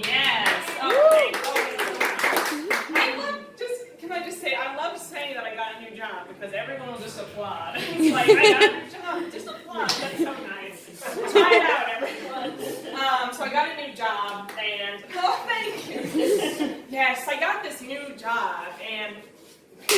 Yes. Okay. Can I just say, I love saying that I got a new job because everyone will just applaud. It's like, I got a new job, just applaud. That's so nice. Try it out, everyone. So I got a new job, and thank you. Yes, I got this new job, and I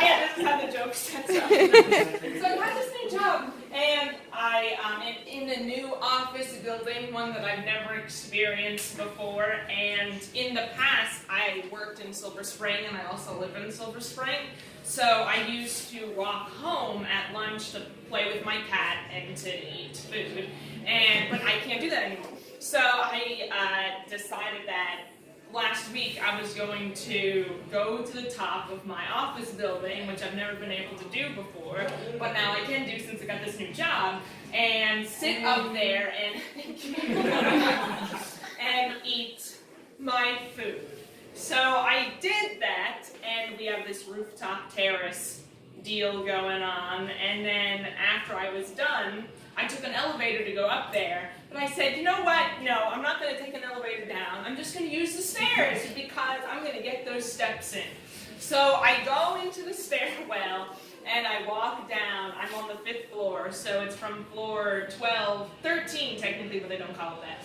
can't, this is how the joke sets up. So I got this new job, and I am in a new office building, one that I've never experienced before, and in the past, I worked in Silver Spring, and I also live in Silver Spring, so I used to walk home at lunch to play with my cat and to eat food, but I can't do that anymore. So I decided that last week I was going to go to the top of my office building, which I've never been able to do before, but now I can do since I got this new job, and sit up there and eat my food. So I did that, and we have this rooftop terrace deal going on, and then after I was done, I took an elevator to go up there, but I said, you know what, no, I'm not going to take an elevator down, I'm just going to use the stairs because I'm going to get those steps in. So I go into the stairwell, and I walk down. I'm on the 5th floor, so it's from floor 13 technically, but they don't call it that,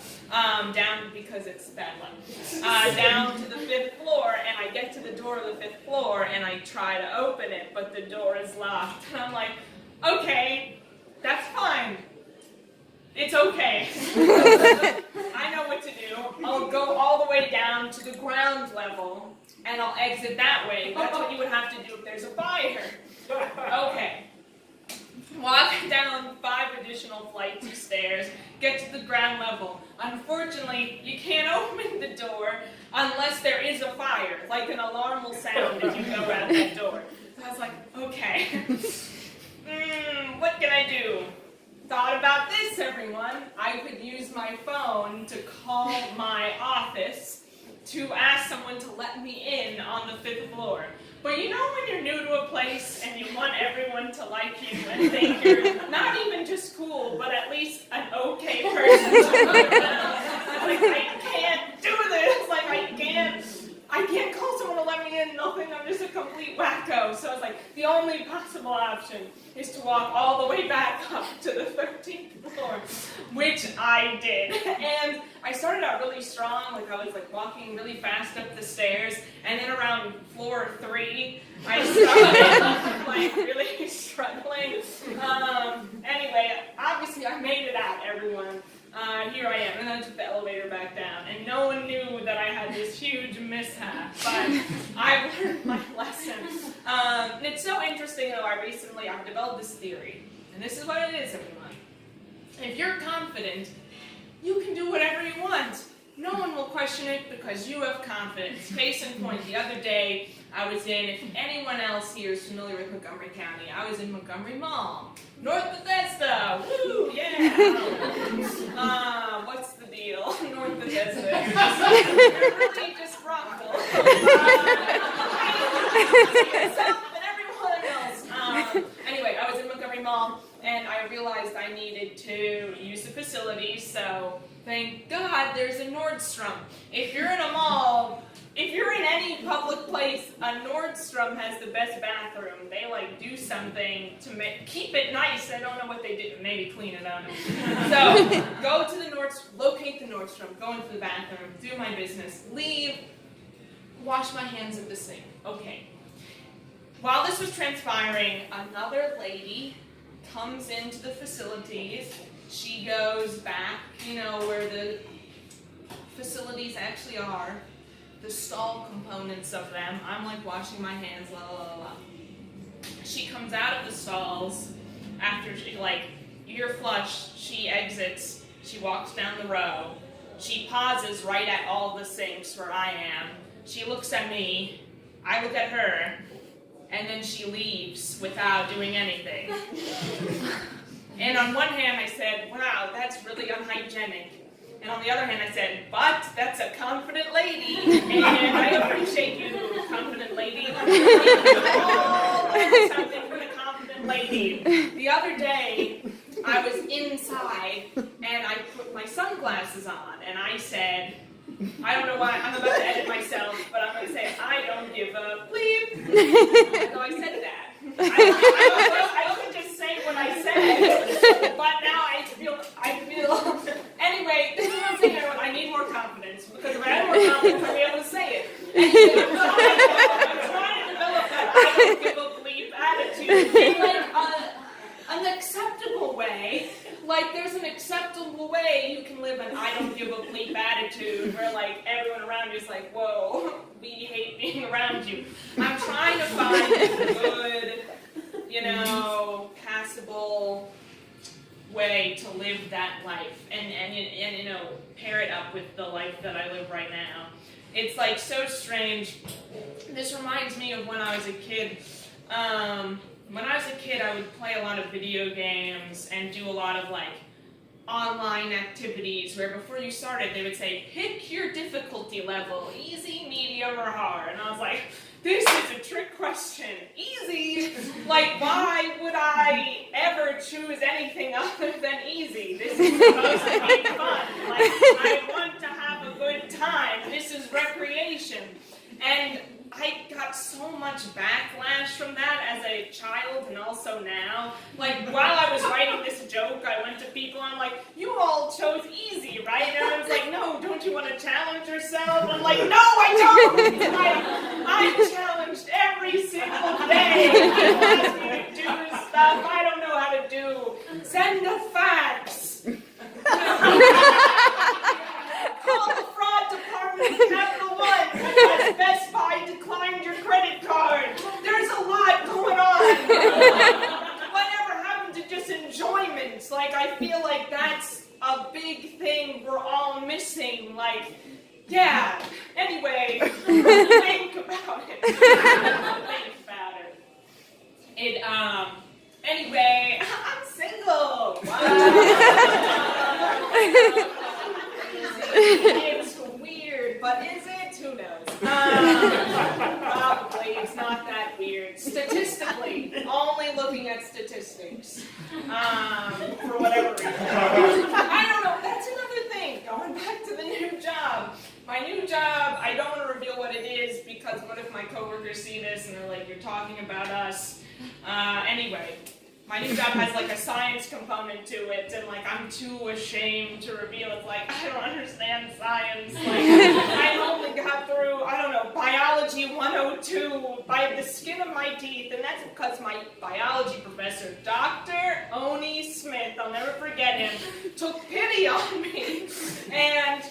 down because it's bad luck, down to the 5th floor, and I get to the door of the 5th floor, and I try to open it, but the door is locked, and I'm like, okay, that's fine. It's okay. I know what to do. I'll go all the way down to the ground level, and I'll exit that way. That's what you would have to do if there's a fire. Okay. Walk down 5 additional flights of stairs, get to the ground level. Unfortunately, you can't open the door unless there is a fire, like an alarm will sound as you go out that door. So I was like, okay, what can I do? Thought about this, everyone. I could use my phone to call my office to ask someone to let me in on the 5th floor. But you know when you're new to a place and you want everyone to like you and think you're not even just cool, but at least an okay person to live around. Like, I can't do this. Like, I can't call someone to let me in. Nothing. I'm just a complete wacko. So I was like, the only possible option is to walk all the way back up to the 13th floor, which I did. And I started out really strong. Like, I was like walking really fast up the stairs, and then around floor 3, I started like really struggling. Anyway, obviously I made it out, everyone. Here I am, and then I took the elevator back down, and no one knew that I had this huge mishap, but I learned my lesson. And it's so interesting, though, I've developed this theory, and this is what it is, everyone. If you're confident, you can do whatever you want. No one will question it because you have confidence. Case in point, the other day, I was in, if anyone else here is familiar with Montgomery County, I was in Montgomery Mall. North Bethesda, woo, yeah. What's the deal? North Bethesda, you're really just Rockville. But everyone else. Anyway, I was in Montgomery Mall, and I realized I needed to use the facilities, so thank God there's a Nordstrom. If you're in a mall, if you're in any public place, a Nordstrom has the best bathroom. They like do something to keep it nice. I don't know what they do. Maybe clean it up. So go to the Nordstrom, locate the Nordstrom, go into the bathroom, do my business, leave, wash my hands at the sink. Okay. While this was transpiring, another lady comes into the facilities. She goes back, where the facilities actually are. The stall components of them. I'm like washing my hands, la la la la. She comes out of the stalls after you're flushed, she exits, she walks down the row, she pauses right at all the sinks where I am, she looks at me, I look at her, and then she leaves without doing anything. And on one hand I said, wow, that's really unhygienic. And on the other hand, I said, but that's a confident lady, and I appreciate you, confident lady. Something for the confident lady. The other day, I was inside, and I put my sunglasses on, and I said, I don't know why, I'm about to edit myself, but I'm going to say, I don't give a bleep. So I said that. I could just say what I said, but now I feel, anyway, this is what I'm saying, I need more confidence, because if I had more confidence, I'd be able to say it. Anyway, I'm trying to develop that I don't give a bleep attitude in like an acceptable way. Like, there's an acceptable way you can live an I don't give a bleep attitude where, like, everyone around you is like, whoa, we hate being around you. I'm trying to find a good, passable way to live that life and pair it up with the life that I live right now. It's, like, so strange. This reminds me of when I was a kid. When I was a kid, I would play a lot of video games and do a lot of, like, online activities where before you started, they would say, pick your difficulty level, easy, medium, or hard. And I was like, this is a trick question. Easy? Like, why would I ever choose anything other than easy? This is supposed to be fun. Like, I want to have a good time. This is recreation. And I got so much backlash from that as a child and also now. Like, while I was writing this joke, I went to people and I'm like, you all chose easy, right? And everyone's like, no, don't you want to challenge yourself? And I'm like, no, I don't! I'm challenged every single day. People ask me to do stuff I don't know how to do. Send a fax. Call the fraud department of Capital One because Best Buy declined your credit card. There's a lot going on. Whatever happened to just enjoyment? Like, I feel like that's a big thing we're all missing. Like, yeah. Anyway, think about it. Think about it. Anyway, I'm single. Wow. It's weird, but is it? Who knows? Probably. It's not that weird. Statistically, only looking at statistics. For whatever reason. I don't know. That's another thing. Going back to the new job. My new job, I don't want to reveal what it is because what if my coworkers see this and they're like, you're talking about us. Anyway. My new job has like a science component to it, and like I'm too ashamed to reveal. It's like I don't understand science. Like I only got through, I don't know, biology 102 by the skin of my teeth, and that's because my biology professor, Dr. Oni Smith, I'll never forget him, took pity on me, and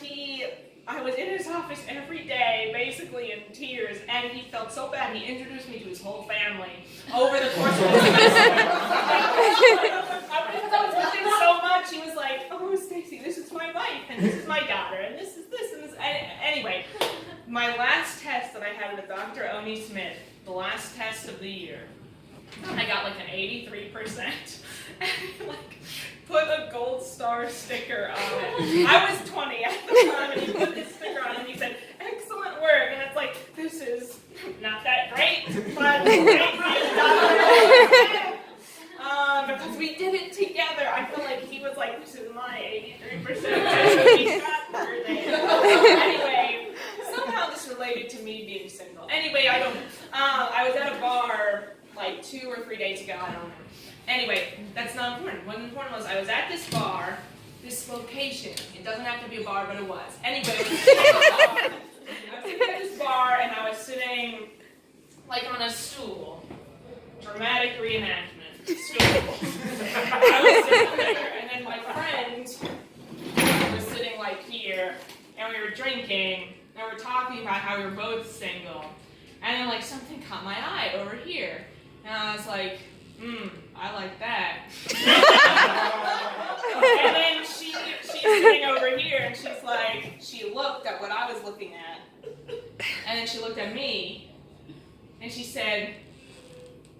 I was in his office every day, basically in tears, and he felt so bad. He introduced me to his whole family over the course of the semester. I was with him so much, he was like, oh, Stacy, this is my wife, and this is my daughter, and this is this, and this. Anyway, my last test that I had with Dr. Oni Smith, the last test of the year, I got like an 83%. And like, put a gold star sticker on it. I was 20 at the time, and he put this sticker on it, and he said, excellent work. And it's like, this is not that great, but great. Because we did it together. I feel like he was like, this is my 83%. Anyway, somehow this related to me being single. Anyway, I was at a bar like 2 or 3 days ago, I don't know. Anyway, that's not important. What important was I was at this bar, this location. It doesn't have to be a bar, but it was. Anyway, I was sitting at this bar, and I was sitting like on a stool. Dramatic reenactment. Stool. I was sitting there, and then my friend was sitting like here, and we were drinking, and we were talking about how we were both single. And then like something caught my eye over here. And I was like, I like that. And then she's sitting over here, and she's like, she looked at what I was looking at, and then she looked at me, and she said,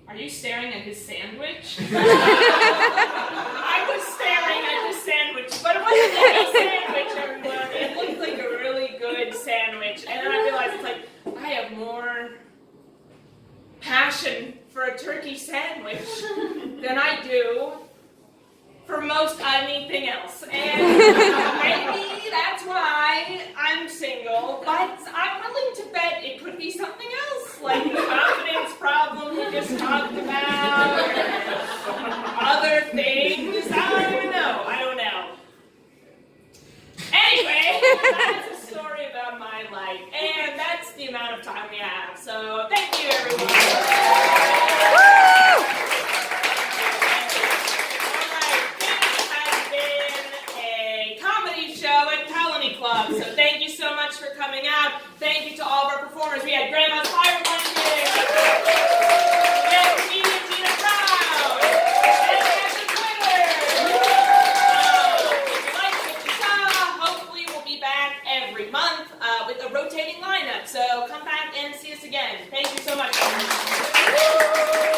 are you staring at his sandwich? I was staring at his sandwich, but it wasn't any sandwich, everyone. It looked like a really good sandwich, and then I realized, it's like, I have more passion for a turkey sandwich than I do for most most anything else. And maybe that's why I'm single, but I'm willing to bet it could be something else, like the confidence problem we just talked about, or other things. I don't know. Anyway, that's a story about my life, and that's the amount of time we have. So thank you, everyone. Club. So thank you so much for coming out. Thank you to all of our performers. We had Grandma's Fire Luncheon. We had comedian Tina Brown. And we had the Twitter. If you liked what you saw, hopefully we'll be back every month with a rotating lineup. So come back and see us again. Thank you so much.